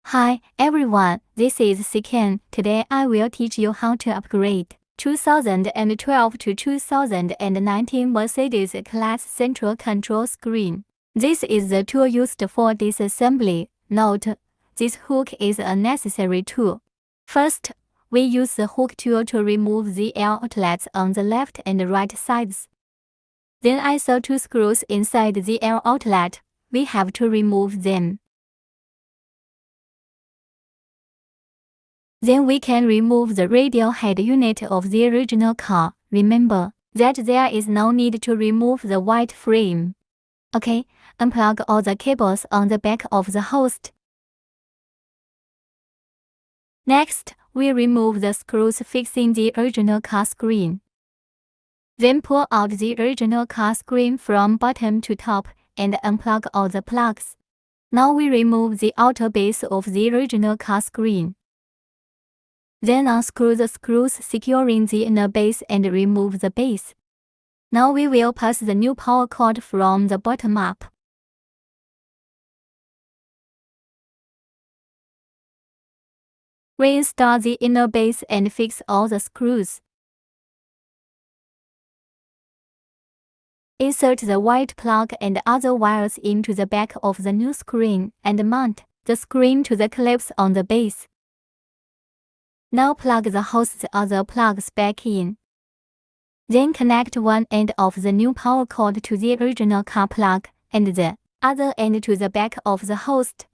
Hi everyone, this is Siken. Today I will teach you how to upgrade 2012 to 2019 Mercedes A Class central control screen. This is the tool used for disassembly. Note: this hook is a necessary tool. First, we use the hook tool to remove the L outlets on the left and right sides. Then I saw two screws inside the L outlet. We have to remove them. Then we can remove the radial head unit of the original car. Remember that there is no need to remove the white frame. Okay, unplug all the cables on the back of the host. Next, we remove the screws fixing the original car screen. Then pull out the original car screen from bottom to top and unplug all the plugs. Now we remove the outer base of the original car screen. Then unscrew the screws securing the inner base and remove the base. Now we will pass the new power cord from the bottom up. Reinstall the inner base and fix all the screws. Insert the white plug and other wires into the back of the new screen and mount the screen to the clips on the base. Now plug the host's other plugs back in. Then connect one end of the new power cord to the original car plug and the other end to the back of the host.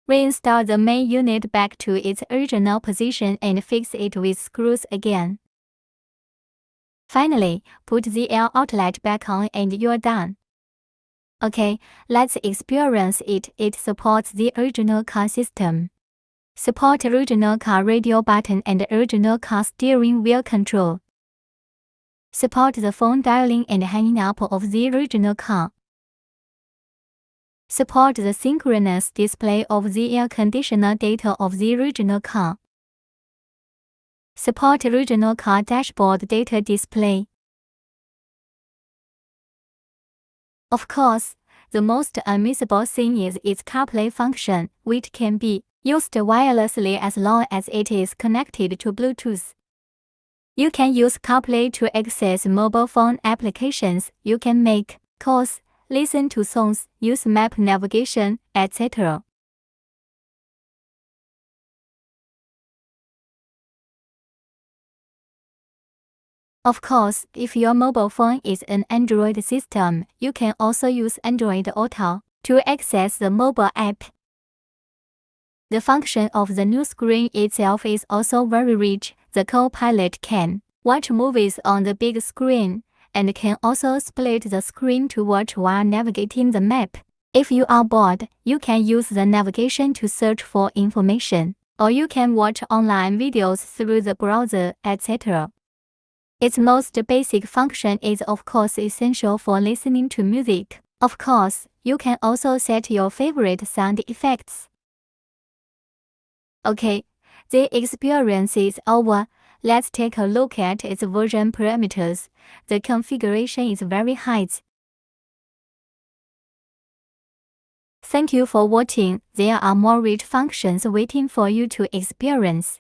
Reinstall the main unit back to its original position and fix it with screws again. Finally, put the L outlet back on and you're done. Okay, let's experience it. It supports the original car system. Support original car radio button and original car steering wheel control. Support the phone dialing and hanging up of the original car. Support the synchronous display of the air conditioner data of the original car. Support original car dashboard data display. Of course, the most unmissable thing is its Carplay function, which can be used wirelessly as long as it is connected to Bluetooth. You can use Carplay to access mobile phone applications. You can make calls, listen to songs, use map navigation, etc. Of course, if your mobile phone is an Android system, you can also use Android Auto to access the mobile app. The function of the new screen itself is also very rich. The co-pilot can watch movies on the big screen and can also split the screen to watch while navigating the map. If you are bored, you can use the navigation to search for information, or you can watch online videos through the browser, etc. Its most basic function is of course essential for listening to music. Of course, you can also set your favorite sound effects. Okay, the experience is over. Let's take a look at its version parameters. The configuration is very high. Thank you for watching. There are more rich functions waiting for you to experience.